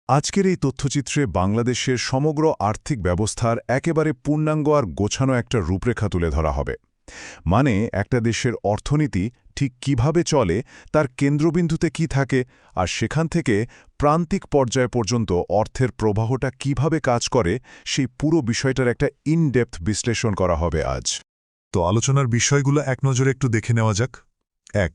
আজকের এই তথ্যচিত্রে বাংলাদেশের সমগ্র আর্থিক ব্যবস্থার একেবারে পূর্ণাঙ্গ আর গোছানো একটা রূপরেখা তুলে ধরা হবে। মানে একটা দেশের অর্থনীতি ঠিক কিভাবে চলে, তার কেন্দ্রবিন্দুতে কি থাকে, আর সেখান থেকে প্রান্তিক পর্যায় পর্যন্ত অর্থের প্রবাহটা কিভাবে কাজ করে, সেই পুরো বিষয়টার একটা ইনডেপথ বিশ্লেষণ করা হবে আজ। তো আলোচনার বিষয়গুলো এক নজরে একটু দেখে নেওয়া যাক। ১.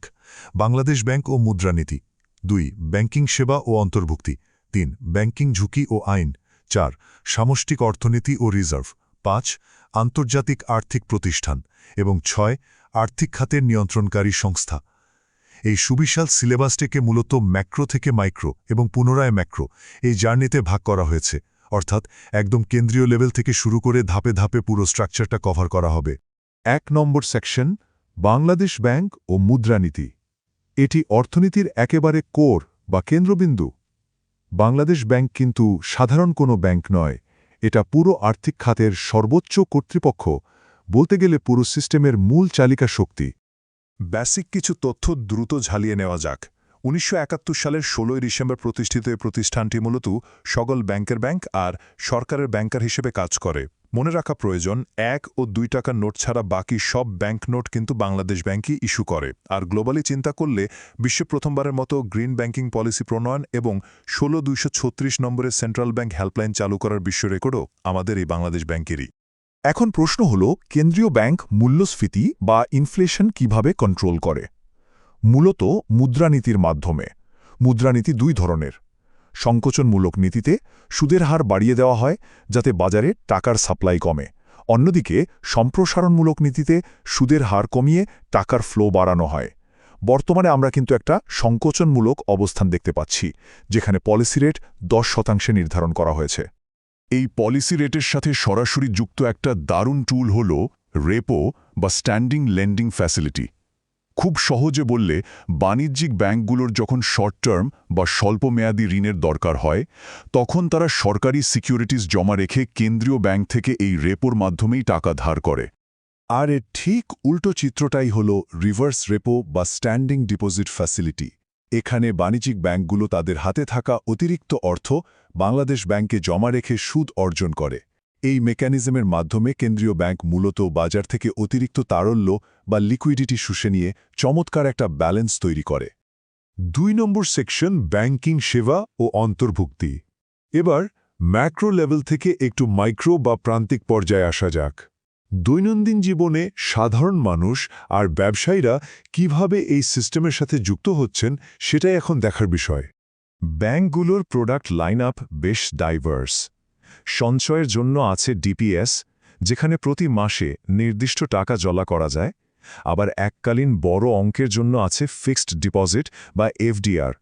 বাংলাদেশ ব্যাংক ও মুদ্রানীতি। ২. ব্যাংকিং সেবা ও অন্তর্ভুক্তি। ৩. ব্যাংকিং ঝুঁকি ও আইন। ৪. সামষ্টিক অর্থনীতি ও রিজার্ভ। ৫. আন্তর্জাতিক আর্থিক প্রতিষ্ঠান। এবং ৬. আর্থিক খাতের নিয়ন্ত্রণকারী সংস্থা। এই সুবিশাল সিলেবাসটিকে মূলত ম্যাক্রো থেকে মাইক্রো এবং পুনরায় ম্যাক্রো এই জার্নিতে ভাগ করা হয়েছে, অর্থাৎ একদম কেন্দ্রীয় লেভেল থেকে শুরু করে ধাপে ধাপে পুরো স্ট্রাকচারটা কভার করা হবে। ১ নম্বর সেকশন, বাংলাদেশ ব্যাংক ও মুদ্রানীতি। এটি অর্থনীতির একেবারে কোর বা কেন্দ্রবিন্দু। বাংলাদেশ ব্যাংক কিন্তু সাধারণ কোনো ব্যাংক নয়, এটা পুরো আর্থিক খাতের সর্বোচ্চ কর্তৃপক্ষ, বলতে গেলে পুরো সিস্টেমের মূল চালিকা শক্তি। বেসিক কিছু তথ্য দ্রুত ঝালিয়ে নেওয়া যাক। ১৯৭১ সালের ১৬ ডিসেম্বর প্রতিষ্ঠিত এই প্রতিষ্ঠানটি মূলত সকল ব্যাংকের ব্যাংক আর সরকারের ব্যাংকার হিসেবে কাজ করে। মনে রাখা প্রয়োজন, ১ ও ২ টাকার নোট ছাড়া বাকি সব ব্যাংক নোট কিন্তু বাংলাদেশ ব্যাংকই ইস্যু করে। আর গ্লোবালি চিন্তা করলে বিশ্বে প্রথমবারের মতো গ্রিন ব্যাংকিং পলিসি প্রণয়ন এবং ১৬,২৩৬ নম্বরের সেন্ট্রাল ব্যাংক হেল্পলাইন চালু করার বিশ্ব রেকর্ডও আমাদের এই বাংলাদেশ ব্যাংকেরই। এখন প্রশ্ন হল, কেন্দ্রীয় ব্যাংক মূল্যস্ফীতি বা ইনফ্লেশন কিভাবে কন্ট্রোল করে? মূলত মুদ্রানীতির মাধ্যমে। মুদ্রানীতি দুই ধরনের। সংকোচনমূলক নীতিতে সুদের হার বাড়িয়ে দেওয়া হয় যাতে বাজারে টাকার সাপ্লাই কমে। অন্যদিকে সম্প্রসারণমূলক নীতিতে সুদের হার কমিয়ে টাকার ফ্লো বাড়ানো হয়। বর্তমানে আমরা কিন্তু একটা সংকোচনমূলক অবস্থান দেখতে পাচ্ছি, যেখানে পলিসি রেট 10% নির্ধারণ করা হয়েছে। এই পলিসি রেটের সাথে সরাসরি যুক্ত একটা দারুণ টুল হল রেপো বা স্ট্যান্ডিং লেন্ডিং ফ্যাসিলিটি। খুব সহজে বললে, বাণিজ্যিক ব্যাংকগুলোর যখন শর্ট টার্ম বা স্বল্পমেয়াদী ঋণের দরকার হয়, তখন তারা সরকারি সিকিউরিটিজ জমা রেখে কেন্দ্রীয় ব্যাংক থেকে এই রেপোর মাধ্যমেই টাকা ধার করে। আর এর ঠিক উল্টো চিত্রটাই হল রিভার্স রেপো বা স্ট্যান্ডিং ডিপোজিট ফ্যাসিলিটি। এখানে বাণিজ্যিক ব্যাংকগুলো তাদের হাতে থাকা অতিরিক্ত অর্থ বাংলাদেশ ব্যাংকে জমা রেখে সুদ অর্জন করে। এই মেকানিজমের মাধ্যমে কেন্দ্রীয় ব্যাংক মূলত বাজার থেকে অতিরিক্ত তারল্য বা লিকুইডিটি শুষে নিয়ে চমৎকার একটা ব্যালেন্স তৈরি করে। ২ নম্বর সেকশন, ব্যাংকিং সেবা ও অন্তর্ভুক্তি। এবার ম্যাক্রো লেভেল থেকে একটু মাইক্রো বা প্রান্তিক পর্যায়ে আসা যাক। দৈনন্দিন জীবনে সাধারণ মানুষ আর ব্যবসায়ীরা কিভাবে এই সিস্টেমের সাথে যুক্ত হচ্ছেন, সেটাই এখন দেখার বিষয়। ব্যাংকগুলোর প্রোডাক্ট লাইন আপ বেশ ডাইভার্স। সঞ্চয়ের জন্য আছে ডিপিএস, যেখানে প্রতি মাসে নির্দিষ্ট টাকা জমা করা যায়। আবার এককালীন বড় অঙ্কের জন্য আছে ফিক্সড ডিপোজিট বা এফডিআর।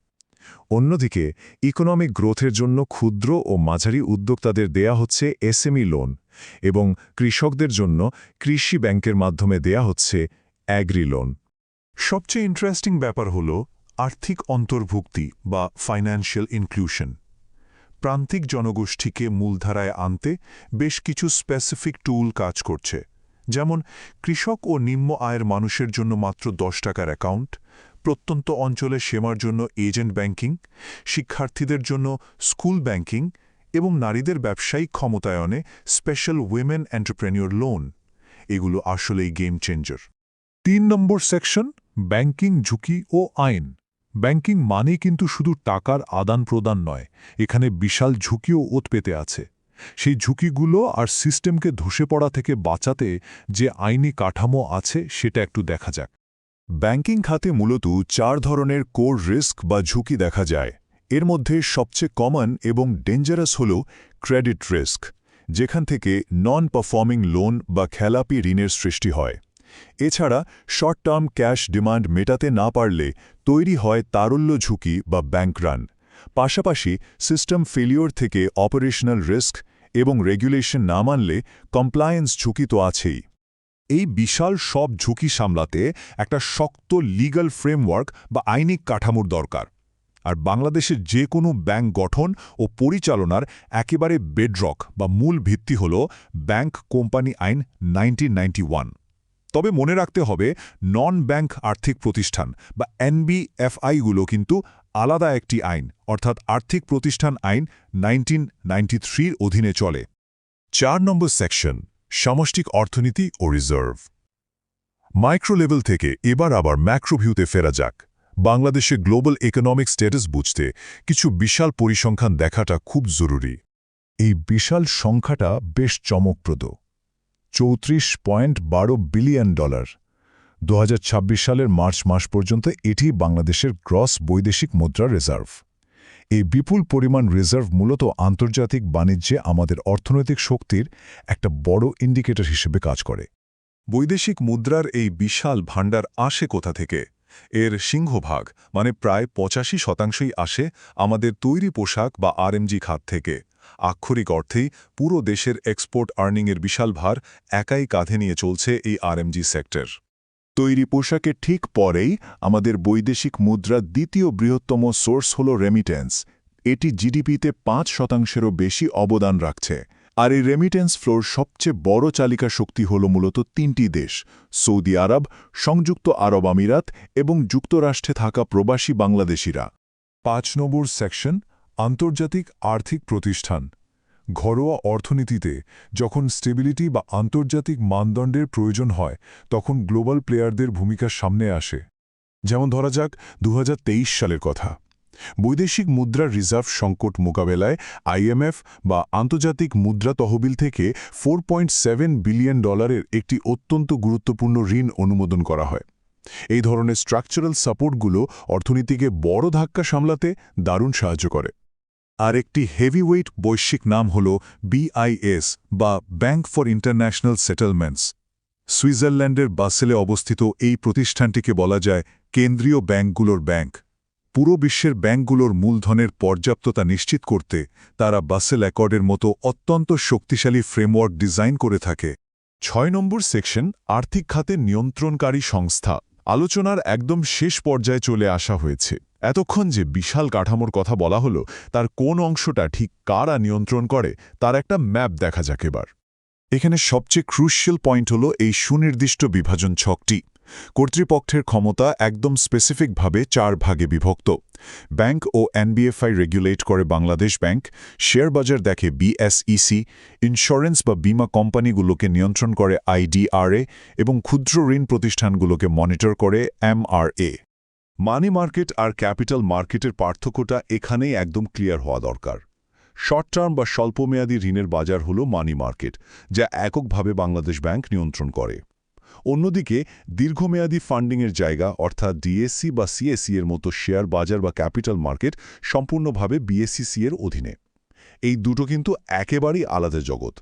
অন্যদিকে ইকোনমিক গ্রোথের জন্য ক্ষুদ্র ও মাঝারি উদ্যোক্তাদের দেয়া হচ্ছে এসএমই লোন, এবং কৃষকদের জন্য কৃষি ব্যাংকের মাধ্যমে দেয়া হচ্ছে অ্যাগ্রি লোন। সবচেয়ে ইন্টারেস্টিং ব্যাপার হল আর্থিক অন্তর্ভুক্তি বা ফাইন্যান্সিয়াল ইনক্লুশন। প্রান্তিক জনগোষ্ঠীকে মূলধারায় আনতে বেশ কিছু স্পেসিফিক টুল কাজ করছে, যেমন কৃষক ও নিম্ন আয়ের মানুষের জন্য মাত্র 10 টাকার অ্যাকাউন্ট, প্রত্যন্ত অঞ্চলে সেবার জন্য এজেন্ট ব্যাংকিং, শিক্ষার্থীদের জন্য স্কুল ব্যাংকিং এবং নারীদের ব্যবসায়িক ক্ষমতায়নে স্পেশাল উইমেন এন্টারপ্রেনিউর লোন। এগুলো আসলেই গেম চেঞ্জার। ৩ নম্বর সেকশন, ব্যাংকিং ঝুঁকি ও আইন। ব্যাংকিং মানে কিন্তু শুধু টাকার আদান প্রদান নয়, এখানে বিশাল ঝুঁকিও ওত পেতে আছে। সেই ঝুঁকিগুলো আর সিস্টেমকে ধসে পড়া থেকে বাঁচাতে যে আইনি কাঠামো আছে, সেটা একটু দেখা যাক। ব্যাংকিং খাতে মূলত 4 ধরনের কোর রিস্ক বা ঝুঁকি দেখা যায়। এর মধ্যে সবচেয়ে কমন এবং ডেঞ্জারাস হল ক্রেডিট রিস্ক, যেখান থেকে নন পারফর্মিং লোন বা খেলাপি ঋণের সৃষ্টি হয়। এছাড়া শর্ট টার্ম ক্যাশ ডিমান্ড মেটাতে না পারলে তৈরি হয় তারল্য ঝুঁকি বা ব্যাংক রান। পাশাপাশি সিস্টেম ফেলিওর থেকে অপারেশনাল রিস্ক এবং রেগুলেশন না মানলে কমপ্লায়েন্স ঝুঁকি তো আছেই। এই বিশাল সব ঝুঁকি সামলাতে একটা শক্ত লিগ্যাল ফ্রেমওয়ার্ক বা আইনিক কাঠামোর দরকার। আর বাংলাদেশের যে কোনো ব্যাংক গঠন ও পরিচালনার একেবারে বেডরক বা মূল ভিত্তি হল ব্যাংক কোম্পানি আইন 1991। তবে মনে রাখতে হবে, নন ব্যাংক আর্থিক প্রতিষ্ঠান বা এনবিএফআইগুলো কিন্তু আলাদা একটি আইন অর্থাৎ আর্থিক প্রতিষ্ঠান আইন 1993 অধীনে চলে। 4 নম্বর সেকশন সামষ্টিক অর্থনীতি ও রিজার্ভ। মাইক্রো লেভেল থেকে এবার আবার ম্যাক্রো ভিউতে ফেরা যাক। বাংলাদেশে গ্লোবাল ইকোনমিক স্ট্যাটাস বুঝতে কিছু বিশাল পরিসংখ্যান দেখাটা খুব জরুরি। এই বিশাল সংখ্যাটা বেশ চমকপ্রদ। 34.12 বিলিয়ন ডলার। 2026 সালের মার্চ মাস পর্যন্ত এটি বাংলাদেশের গ্রস বৈদেশিক মুদ্রা রিজার্ভ। এই বিপুল পরিমাণ রিজার্ভ মূলত আন্তর্জাতিক বাণিজ্যে আমাদের অর্থনৈতিক শক্তির একটা বড় ইন্ডিকেটর হিসেবে কাজ করে। বৈদেশিক মুদ্রার এই বিশাল ভাণ্ডার আসে কোথা থেকে? এর সিংহভাগ মানে প্রায় 85% আসে আমাদের তৈরি পোশাক বা আরএমজি খাত থেকে। আক্ষরিক অর্থেই পুরো দেশের এক্সপোর্ট আর্নিংয়ের বিশাল ভার একাই কাঁধে নিয়ে চলছে এই আরএমজি সেক্টর। তৈরি পোশাকের ঠিক পরেই আমাদের বৈদেশিক মুদ্রার দ্বিতীয় বৃহত্তম সোর্স হল রেমিটেন্স। এটি জিডিপিতে 5%-এরও বেশি অবদান রাখছে। আর এই রেমিটেন্স ফ্লোর সবচেয়ে বড় চালিকা শক্তি হল মূলত 3টি দেশ: সৌদি আরব, সংযুক্ত আরব আমিরাত এবং যুক্তরাষ্ট্রে থাকা প্রবাসী বাংলাদেশিরা। 5 নম্বর সেকশন আন্তর্জাতিক আর্থিক প্রতিষ্ঠান। ঘরোয়া অর্থনীতিতে যখন স্টেবিলিটি বা আন্তর্জাতিক মানদণ্ডের প্রয়োজন হয় তখন গ্লোবাল প্লেয়ারদের ভূমিকা সামনে আসে। যেমন ধরা যাক 2023 সালের কথা। বৈদেশিক মুদ্রার রিজার্ভ সংকট মোকাবেলায় আইএমএফ বা আন্তর্জাতিক মুদ্রা তহবিল থেকে $4.7 বিলিয়ন একটি অত্যন্ত গুরুত্বপূর্ণ ঋণ অনুমোদন করা হয়। এই ধরনের স্ট্রাকচারাল সাপোর্টগুলো অর্থনীতিকে বড় ধাক্কা সামলাতে দারুণ সাহায্য করে। আর একটি হেভিওয়েট বৈশ্বিক নাম হল BIS বা ব্যাংক ফর ইন্টারন্যাশনাল সেটেলমেন্টস। সুইজারল্যান্ডের বাসেলে অবস্থিত এই প্রতিষ্ঠানটিকে বলা যায় কেন্দ্রীয় ব্যাংকগুলোর ব্যাংক। পুরো বিশ্বের ব্যাংকগুলোর মূলধনের পর্যাপ্ততা নিশ্চিত করতে তারা বাসেল অ্যাকর্ডের মতো অত্যন্ত শক্তিশালী ফ্রেমওয়ার্ক ডিজাইন করে থাকে। 6 নম্বর সেকশন আর্থিক খাতের নিয়ন্ত্রণকারী সংস্থা। আলোচনার একদম শেষ পর্যায়ে চলে আসা হয়েছে। এতক্ষণ যে বিশাল কাঠামোর কথা বলা হলো তার কোন অংশটা ঠিক কারা নিয়ন্ত্রণ করে তার একটা ম্যাপ দেখা যাক এবার। এখানে সবচেয়ে ক্রুশিয়াল পয়েন্ট হলো এই সুনির্দিষ্ট বিভাজন ছকটি। কর্তৃপক্ষের ক্ষমতা একদম স্পেসিফিকভাবে 4 ভাগে বিভক্ত। ব্যাংক ও এনবিএফআই রেগুলেট করে বাংলাদেশ ব্যাংক, শেয়ার বাজার দেখে BSEC, ইন্স্যুরেন্স বা বীমা কোম্পানিগুলোকে নিয়ন্ত্রণ করে IDRA এবং ক্ষুদ্র ঋণ প্রতিষ্ঠানগুলোকে মনিটর করে MRA। মানি মার্কেট আর ক্যাপিটাল মার্কেটের পার্থক্যটা এখানেই একদম ক্লিয়ার হওয়া দরকার। শর্ট টার্ম বা স্বল্পমেয়াদী ঋণের বাজার হল মানি মার্কেট, যা এককভাবে বাংলাদেশ ব্যাংক নিয়ন্ত্রণ করে। অন্যদিকে দীর্ঘমেয়াদী ফান্ডিংয়ের জায়গা অর্থাৎ DSC বা CSE এর মতো শেয়ার বাজার বা ক্যাপিটাল মার্কেট সম্পূর্ণভাবে BSEC এর অধীনে। এই দুটো কিন্তু একেবারেই আলাদা জগৎ।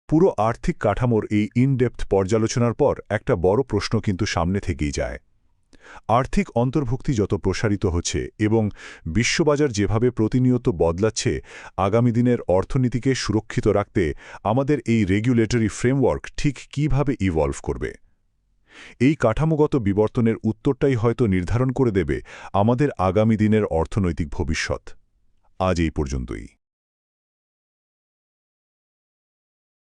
পুরো আর্থিক কাঠামোর এই ইনডেপথ পর্যালোচনার পর একটা বড় প্রশ্ন কিন্তু সামনে থেকেই যায়। আর্থিক অন্তর্ভুক্তি যত প্রসারিত হচ্ছে এবং বিশ্ববাজার যেভাবে প্রতিনিয়ত বদলাচ্ছে, আগামী দিনের অর্থনীতিকে সুরক্ষিত রাখতে আমাদের এই রেগুলেটরি ফ্রেমওয়ার্ক ঠিক কিভাবে ইভলভ করবে? এই কাঠামোগত বিবর্তনের উত্তরটাই হয়তো নির্ধারণ করে দেবে আমাদের আগামী দিনের অর্থনৈতিক ভবিষ্যৎ। আজ এই পর্যন্তই।